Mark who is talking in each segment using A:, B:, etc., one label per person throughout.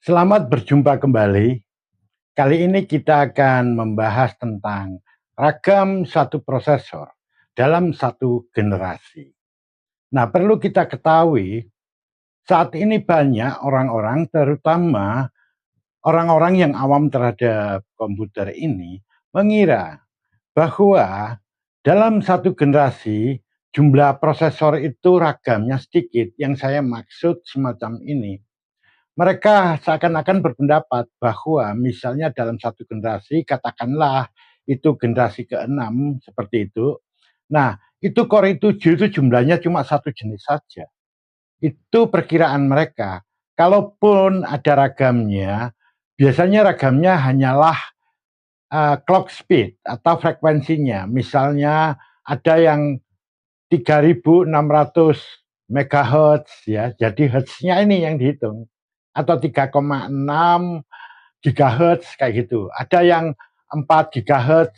A: Selamat berjumpa kembali. Kali ini kita akan membahas tentang ragam satu prosesor dalam satu generasi. Nah, perlu kita ketahui, saat ini banyak orang-orang, terutama orang-orang yang awam terhadap komputer ini, mengira bahwa dalam satu generasi jumlah prosesor itu ragamnya sedikit. Yang saya maksud semacam ini. Mereka seakan-akan berpendapat bahwa misalnya dalam satu generasi, katakanlah itu generasi ke-6 seperti itu. Nah, itu Core i7 itu jumlahnya cuma satu jenis saja. Itu perkiraan mereka. Kalaupun ada ragamnya, biasanya ragamnya hanyalah clock speed atau frekuensinya. Misalnya ada yang 3600 MHz ya. Jadi hertznya ini yang dihitung, atau 3,6 GHz kayak gitu. Ada yang 4 GHz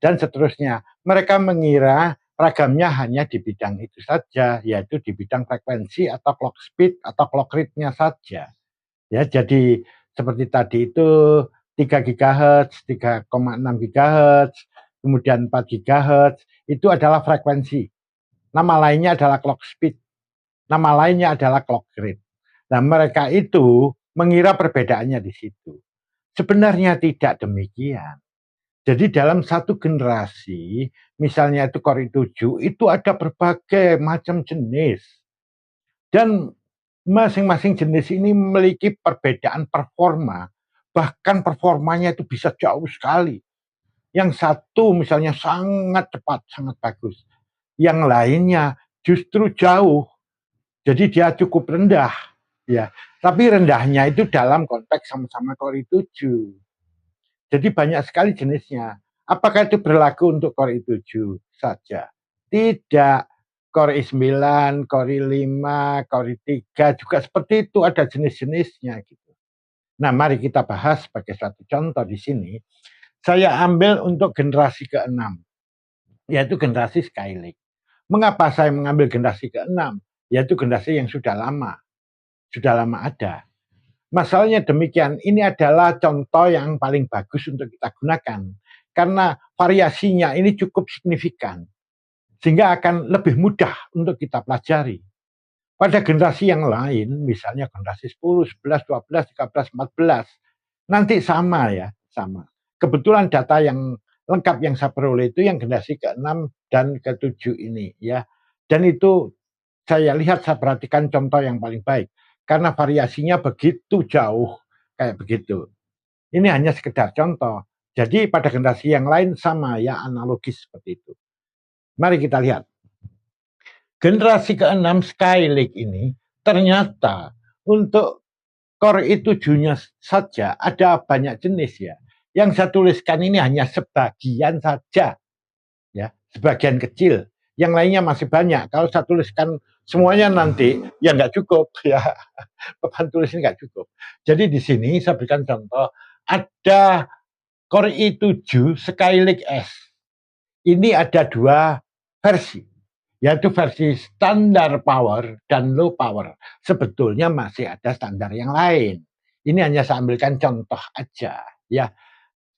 A: dan seterusnya. Mereka mengira ragamnya hanya di bidang itu saja, yaitu di bidang frekuensi atau clock speed atau clock rate-nya saja. Ya, jadi seperti tadi itu 3 GHz, 3,6 GHz, kemudian 4 GHz, itu adalah frekuensi. Nama lainnya adalah clock speed. Nama lainnya adalah clock rate. Nah, mereka itu mengira perbedaannya di situ. Sebenarnya tidak demikian. Jadi dalam satu generasi, misalnya itu Core i7, itu ada berbagai macam jenis. Dan masing-masing jenis ini memiliki perbedaan performa. Bahkan performanya itu bisa jauh sekali. Yang satu misalnya sangat cepat, sangat bagus. Yang lainnya justru jauh. Jadi dia cukup rendah. Ya, tapi rendahnya itu dalam konteks sama-sama Core i7. Jadi banyak sekali jenisnya. Apakah itu berlaku untuk Core i7 saja? Tidak. Core i9, Core i5, Core i3 juga seperti itu, ada jenis-jenisnya gitu. Nah, mari kita bahas sebagai satu contoh di sini. Saya ambil untuk generasi ke-6, yaitu generasi Skylake. Mengapa saya mengambil generasi ke-6? Yaitu generasi yang sudah lama ada. Masalahnya demikian, ini adalah contoh yang paling bagus untuk kita gunakan. Karena variasinya ini cukup signifikan. Sehingga akan lebih mudah untuk kita pelajari. Pada generasi yang lain, misalnya generasi 10, 11, 12, 13, 14, nanti sama ya, sama. Kebetulan data yang lengkap yang saya peroleh itu yang generasi ke-6 dan ke-7 ini ya. Dan itu saya lihat, saya perhatikan contoh yang paling baik. Karena variasinya begitu jauh, kayak begitu. Ini hanya sekedar contoh. Jadi pada generasi yang lain sama ya, analogis seperti itu. Mari kita lihat. Generasi ke-6 Skylake ini ternyata untuk Core i7-nya saja ada banyak jenis ya. Yang saya tuliskan ini hanya sebagian saja. Ya, sebagian kecil. Yang lainnya masih banyak. Kalau saya tuliskan semuanya nanti ya nggak cukup ya. Beban tulis ini nggak cukup. Jadi di sini saya berikan contoh, ada Core i7 Skylake S. Ini ada dua versi, yaitu versi standar power dan low power. Sebetulnya masih ada standar yang lain. Ini hanya saya ambilkan contoh aja ya.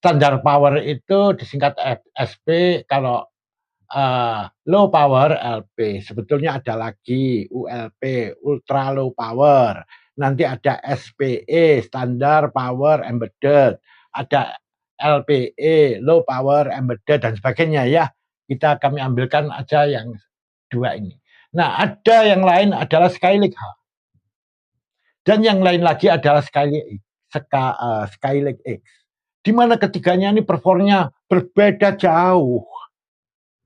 A: Standar power itu disingkat SP, kalau low power LP. Sebetulnya ada lagi ULP, ultra low power. Nanti ada SPE, standar power embedded. Ada LPE, low power embedded, dan sebagainya ya. Kami ambilkan aja yang dua ini. Nah, ada yang lain adalah Skylake H. Dan yang lain lagi adalah Skylake X. Di mana ketiganya ini performanya berbeda jauh.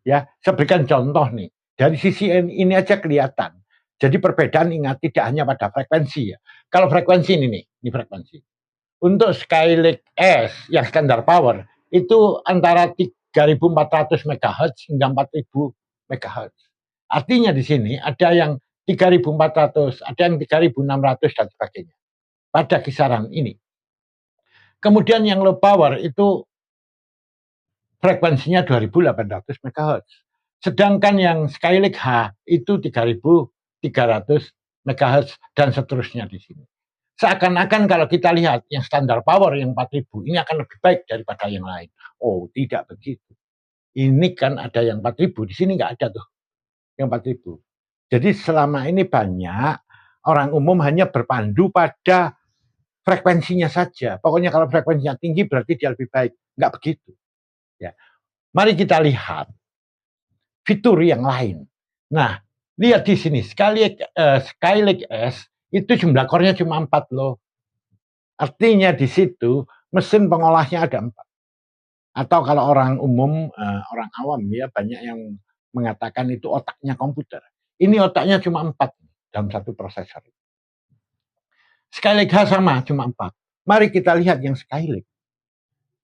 A: Ya, saya berikan contoh nih. Dari sisi ini aja kelihatan. Jadi perbedaan, ingat, tidak hanya pada frekuensi ya. Kalau frekuensi ini frekuensi. Untuk Skylake S yang standar power itu antara 3.400 MHz hingga 4.000 MHz. Artinya di sini ada yang 3.400, ada yang 3.600 dan sebagainya. Pada kisaran ini. Kemudian yang low power itu frekuensinya 2.800 MHz. Sedangkan yang Skylake H itu 3.300 MHz dan seterusnya di sini. seakan-akan kalau kita lihat yang standar power yang 4000 ini akan lebih baik daripada yang lain. Oh, tidak begitu. Ini kan ada yang 4000, di sini nggak ada tuh yang 4000. Jadi selama ini banyak orang umum hanya berpandu pada frekuensinya saja. Pokoknya kalau frekuensinya tinggi berarti dia lebih baik. Nggak begitu. Ya. Mari kita lihat fitur yang lain. Nah, lihat di sini Skylake S itu jumlah core-nya cuma 4 loh. Artinya di situ mesin pengolahnya ada 4. Atau kalau orang umum, orang awam ya banyak yang mengatakan itu otaknya komputer. Ini otaknya cuma 4 dalam satu prosesor. Skylake H sama, cuma 4. Mari kita lihat yang Skylake.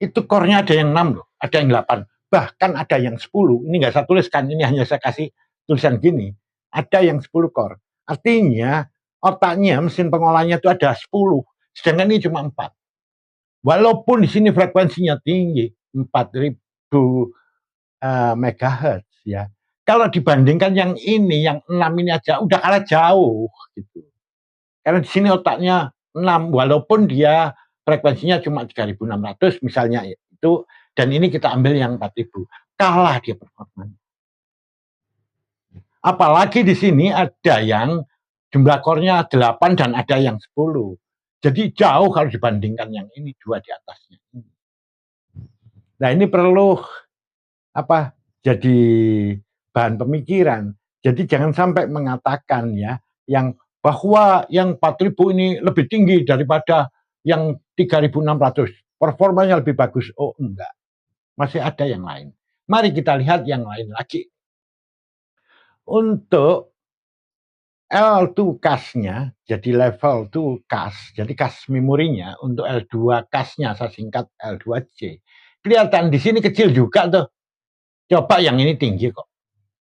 A: Itu core-nya ada yang 6 loh, ada yang 8. Bahkan ada yang 10. Ini nggak saya tuliskan, ini hanya saya kasih tulisan gini. Ada yang 10 core. Artinya otaknya, mesin pengolahnya itu ada 10. Sedangkan ini cuma 4. Walaupun di sini frekuensinya tinggi, 4000 MHz ya. Kalau dibandingkan yang ini, yang 6 ini aja udah kalah jauh gitu. Karena di sini otaknya 6, walaupun dia frekuensinya cuma 3600 misalnya itu, dan ini kita ambil yang 4000, kalah dia performanya. Apalagi di sini ada yang jumlah core-nya 8 dan ada yang 10. Jadi jauh kalau dibandingkan yang ini, 2 di atasnya. Nah, ini perlu jadi bahan pemikiran. Jadi jangan sampai mengatakan ya yang bahwa yang 4000 ini lebih tinggi daripada yang 3600. Performanya lebih bagus. Oh, enggak. Masih ada yang lain. Mari kita lihat yang lain lagi. Untuk L2 CAS-nya, jadi level 2 CAS, jadi CAS memorinya untuk L2 CAS-nya, saya singkat L2C. Kelihatan di sini kecil juga tuh. Coba yang ini tinggi kok.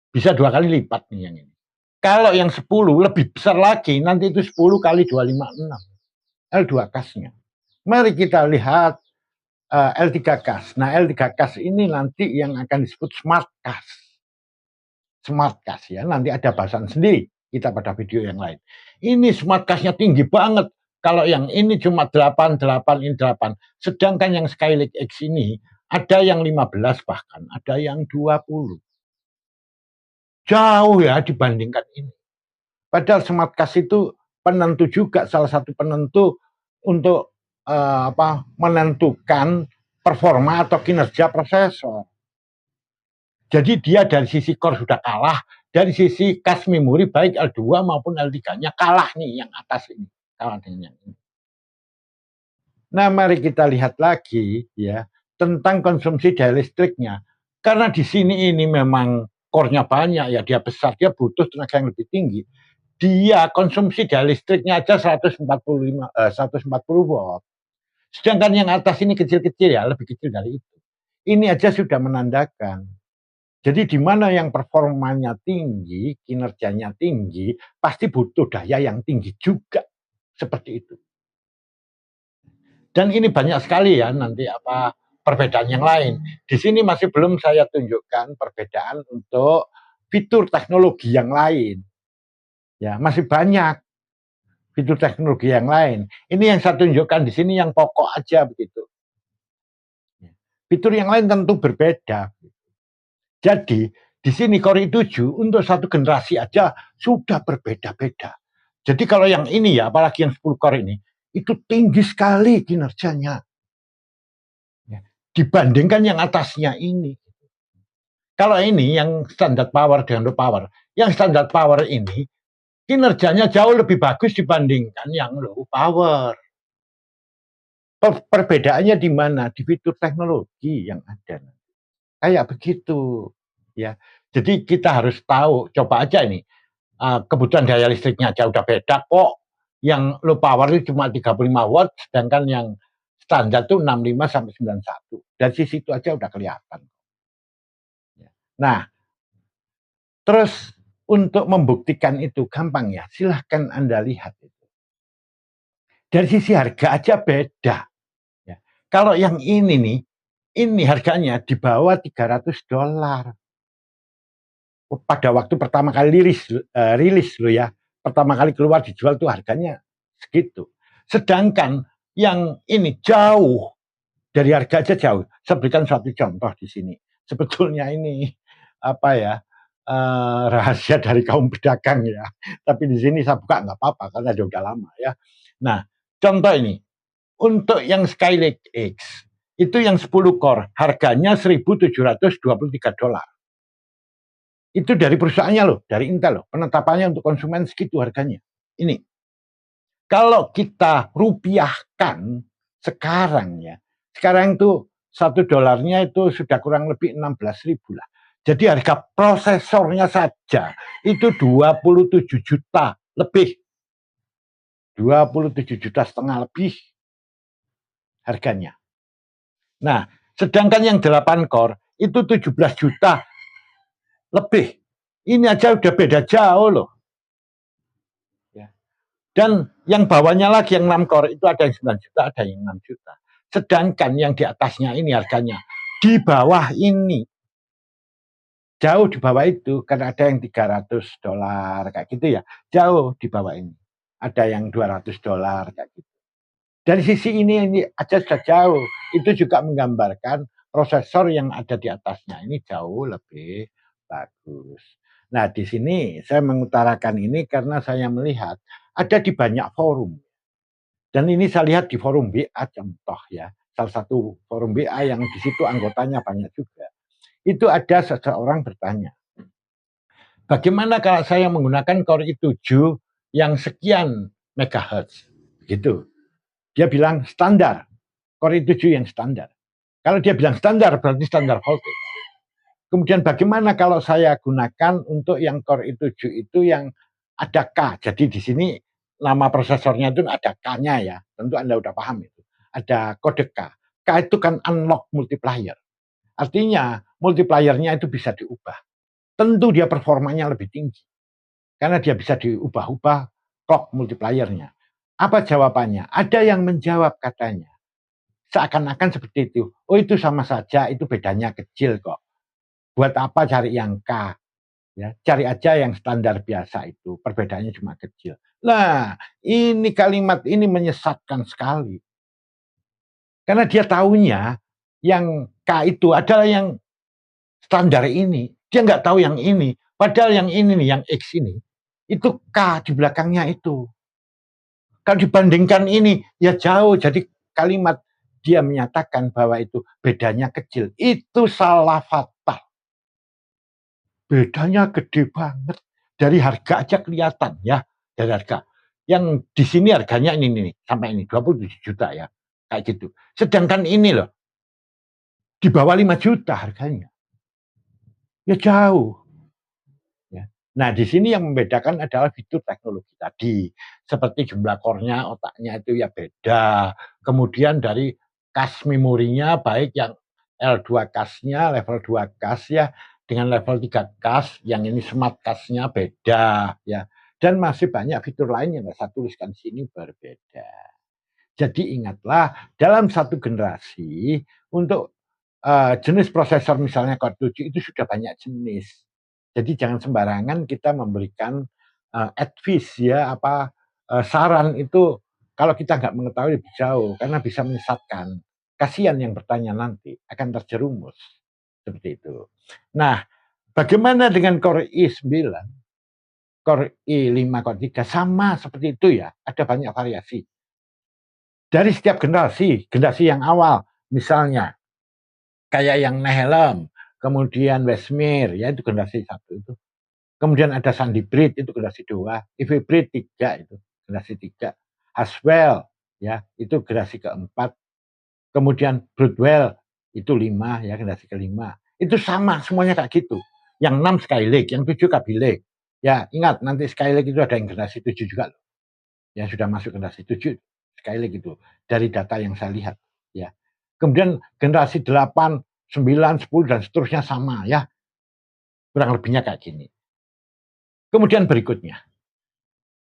A: Bisa 2 kali lipat nih yang ini. Kalau yang 10 lebih besar lagi, nanti itu 10 kali 256. L2 CAS-nya. Mari kita lihat L3 CAS. Nah, L3 CAS ini nanti yang akan disebut Smart CAS. Smart CAS ya, nanti ada bahasan sendiri kita pada video yang lain. Ini Smart CAS-nya tinggi banget. Kalau yang ini cuma 8, ini 8. Sedangkan yang Skylake X ini ada yang 15 bahkan, ada yang 20. Jauh ya dibandingkan ini. Padahal Smart CAS itu penentu juga, salah satu penentu untuk menentukan performa atau kinerja prosesor. Jadi dia dari sisi core sudah kalah, dari sisi cache memori baik L2 maupun L3-nya kalah nih yang atas ini, kalah dengan yang ini. Nah, mari kita lihat lagi ya tentang konsumsi daya listriknya. Karena di sini ini memang core-nya banyak ya, dia besar, dia butuh tenaga yang lebih tinggi. Dia konsumsi daya listriknya aja 140 watt. Sedangkan yang atas ini kecil-kecil ya, lebih kecil dari itu. Ini aja sudah menandakan. Jadi di mana yang performanya tinggi, kinerjanya tinggi, pasti butuh daya yang tinggi juga. Seperti itu. Dan ini banyak sekali ya nanti perbedaan yang lain. Di sini masih belum saya tunjukkan perbedaan untuk fitur teknologi yang lain. Ya, masih banyak fitur teknologi yang lain. Ini yang saya tunjukkan di sini yang pokok aja begitu. Fitur yang lain tentu berbeda. Jadi di sini Core i7 untuk satu generasi aja sudah berbeda-beda. Jadi kalau yang ini ya, apalagi yang 10 core ini, itu tinggi sekali kinerjanya. Ya, dibandingkan yang atasnya ini. Kalau ini yang standar power dengan low power, yang standar power ini kinerjanya jauh lebih bagus dibandingkan yang low power. Perbedaannya di mana? Di fitur teknologi yang ada. Kayak begitu. Ya, jadi kita harus tahu, coba aja ini kebutuhan daya listriknya aja udah beda kok. Yang low power itu cuma 35 watt, sedangkan yang standar tuh 65 sampai 91. Dari sisi itu aja udah kelihatan. Nah, terus untuk membuktikan itu gampang ya, silahkan Anda lihat itu. Dari sisi harga aja beda. Ya. Kalau yang ini nih, ini harganya di bawah $300. Pada waktu pertama kali rilis loh ya, pertama kali keluar dijual tuh harganya segitu. Sedangkan yang ini jauh dari harga aja jauh. Saya berikan suatu contoh di sini. Sebetulnya ini apa ya, rahasia dari kaum pedagang ya. Tapi di sini saya buka nggak apa-apa karena dia udah lama ya. Nah, contoh ini untuk yang Skylake X itu yang 10 core harganya $1.723. Itu dari perusahaannya loh, dari Intel loh. Penetapannya untuk konsumen segitu harganya. Ini kalau kita rupiahkan sekarang ya, sekarang itu $1 itu sudah kurang lebih 16.000 lah. Jadi harga prosesornya saja itu 27 juta lebih. 27,5 juta lebih harganya. Nah, sedangkan yang 8 core itu 17 juta lebih. Ini aja udah beda jauh loh. Ya. Dan yang bawahnya lagi yang 6 core itu ada yang 9 juta, ada yang 6 juta. Sedangkan yang di atasnya ini harganya di bawah ini jauh di bawah itu, karena ada yang $300 kayak gitu ya, jauh di bawah ini. Ada yang $200 kayak gitu. Dari sisi ini aja sudah jauh. Itu juga menggambarkan prosesor yang ada di atasnya ini jauh lebih bagus. Nah, di sini saya mengutarakan ini karena saya melihat ada di banyak forum. Dan ini saya lihat di forum BA contoh ya. Salah satu forum BA yang di situ anggotanya banyak juga. Itu ada seseorang bertanya, bagaimana kalau saya menggunakan Core i7 yang sekian megahertz? Gitu. Dia bilang standar. Core i7 yang standar. Kalau dia bilang standar, berarti standar voltage. Kemudian bagaimana kalau saya gunakan untuk yang Core i7 itu yang ada K. Jadi di sini nama prosesornya itu ada K-nya ya. Tentu Anda udah paham itu. Ada kode K. K itu kan unlock multiplier. Artinya multipliernya itu bisa diubah. Tentu dia performanya lebih tinggi. Karena dia bisa diubah-ubah clock multipliernya. Apa jawabannya? Ada yang menjawab katanya. Seakan-akan seperti itu. Oh, itu sama saja, itu bedanya kecil kok. Buat apa cari yang K? Ya, cari aja yang standar biasa itu. Perbedaannya cuma kecil. Nah, ini kalimat ini menyesatkan sekali. Karena dia tahunya yang K itu adalah yang standar ini. Dia nggak tahu yang ini. Padahal yang ini nih, yang X ini, itu K di belakangnya itu. Kalau dibandingkan ini, ya jauh. Jadi kalimat dia menyatakan bahwa itu bedanya kecil. Itu salah fatal. Bedanya gede banget. Dari harga aja kelihatan ya. Dari harga. Yang di sini harganya ini nih, sampai ini 27 juta ya. Kayak gitu. Sedangkan ini loh, di bawah 5 juta harganya. Ya jauh. Ya. Nah, di sini yang membedakan adalah fitur teknologi tadi. Seperti jumlah core-nya, otaknya itu ya beda. Kemudian dari cache memorinya, baik yang L2 cache-nya, level 2 cache ya, dengan level 3 cache, yang ini smart cache-nya beda. Ya. Dan masih banyak fitur lain yang saya tuliskan di sini berbeda. Jadi ingatlah, dalam satu generasi, untuk jenis prosesor misalnya Core 7 itu sudah banyak jenis. Jadi jangan sembarangan kita memberikan advice ya, saran itu kalau kita nggak mengetahui lebih jauh karena bisa menyesatkan. Kasihan yang bertanya nanti akan terjerumus seperti itu. Nah, bagaimana dengan Core i9, Core i5, Core 3 sama seperti itu ya. Ada banyak variasi. Dari setiap generasi yang awal, misalnya kayak yang Nehalem, kemudian Westmere, ya itu generasi 1 itu. Kemudian ada Sandy Bridge, itu generasi 2, Ivy Bridge 3, itu generasi 3. Haswell, ya itu generasi keempat. Kemudian Broadwell, itu 5, ya generasi kelima. Itu sama, semuanya kayak gitu. Yang 6 Skylake, yang 7 Kaby Lake. Ya ingat, nanti Skylake itu ada yang generasi 7 juga loh. Ya sudah masuk generasi 7, Skylake itu. Dari data yang saya lihat. Ya. Kemudian generasi 8, 9, 10, dan seterusnya sama ya. Kurang lebihnya kayak gini. Kemudian berikutnya.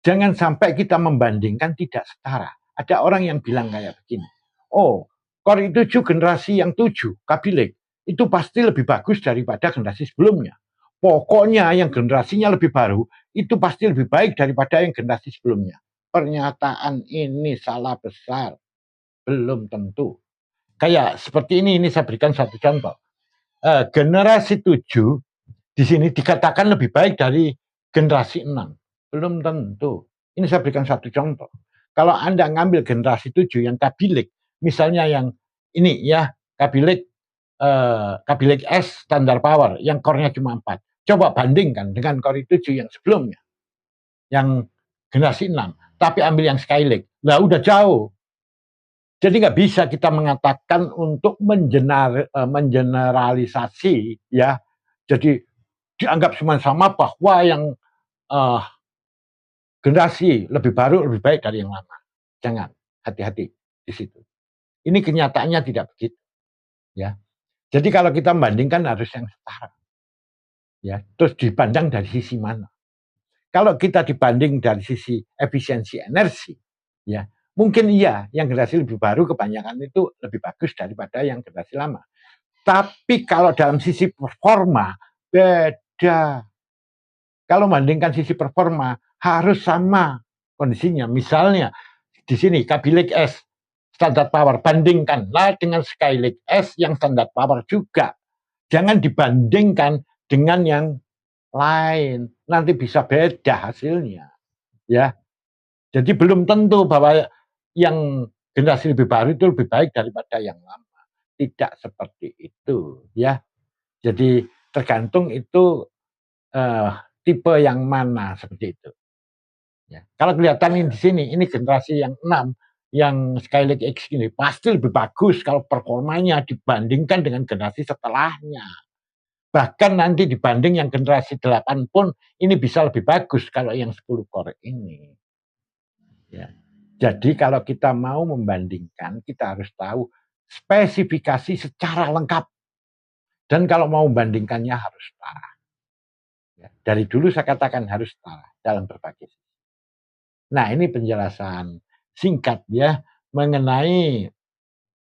A: Jangan sampai kita membandingkan tidak setara. Ada orang yang bilang kayak begini. Oh, Core i7 generasi yang 7, Kaby Lake, itu pasti lebih bagus daripada generasi sebelumnya. Pokoknya yang generasinya lebih baru, itu pasti lebih baik daripada yang generasi sebelumnya. pernyataan ini salah besar. Belum tentu. Kayak seperti ini saya berikan satu contoh. Generasi 7 di sini dikatakan lebih baik dari generasi 6. Belum tentu. Ini saya berikan satu contoh. Kalau Anda ngambil generasi 7 yang Kabilik, misalnya yang ini ya, Kabilik S standar power yang core-nya cuma 4. Coba bandingkan dengan core 7 yang sebelumnya, yang generasi 6. Tapi ambil yang Skylake, lah udah jauh. Jadi nggak bisa kita mengatakan untuk mengeneralisasi ya. Jadi dianggap semua sama bahwa yang generasi lebih baru lebih baik dari yang lama. Jangan, hati-hati di situ. Ini kenyataannya tidak begitu. Ya. Jadi kalau kita membandingkan harus yang setara. Ya, terus dipandang dari sisi mana? Kalau kita dibanding dari sisi efisiensi energi, ya mungkin iya yang generasi lebih baru kebanyakan itu lebih bagus daripada yang generasi lama. Tapi kalau dalam sisi performa beda. Kalau membandingkan sisi performa harus sama kondisinya. Misalnya di sini Kabilik S standar power, bandingkanlah dengan Skylake S yang standar power juga. Jangan dibandingkan dengan yang lain, nanti bisa beda hasilnya. Ya, jadi belum tentu bahwa yang generasi lebih baru itu lebih baik daripada yang lama. Tidak seperti itu, ya. Jadi tergantung itu tipe yang mana seperti itu. Ya. Kalau kelihatan ini di sini, ini generasi yang 6, yang Skylake X ini pasti lebih bagus kalau performanya dibandingkan dengan generasi setelahnya. Bahkan nanti dibanding yang generasi 8 pun ini bisa lebih bagus kalau yang 10 core ini. Ya. Jadi kalau kita mau membandingkan, kita harus tahu spesifikasi secara lengkap. Dan kalau mau membandingkannya harus setara. Ya. Dari dulu saya katakan harus setara dalam berbagai sisi. Nah, ini penjelasan singkat ya mengenai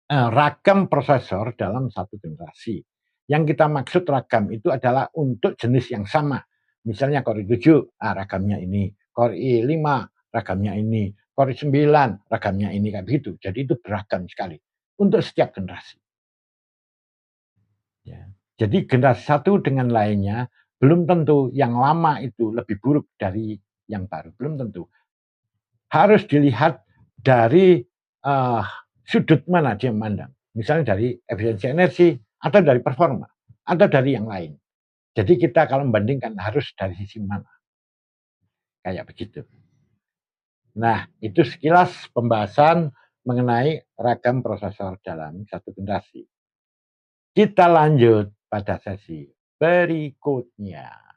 A: ragam prosesor dalam satu generasi. Yang kita maksud ragam itu adalah untuk jenis yang sama. Misalnya Core i7, ragamnya ini. Core i5, ragamnya ini. Core i9, ragamnya ini. Kayak begitu. Jadi itu beragam sekali. Untuk setiap generasi. Ya. Jadi generasi satu dengan lainnya, belum tentu yang lama itu lebih buruk dari yang baru. Belum tentu. Harus dilihat dari sudut mana dia memandang. Misalnya dari efisiensi energi, atau dari performa, atau dari yang lain. Jadi kita kalau membandingkan harus dari sisi mana. Kayak begitu. Nah, itu sekilas pembahasan mengenai ragam prosesor dalam satu generasi. Kita lanjut pada sesi berikutnya.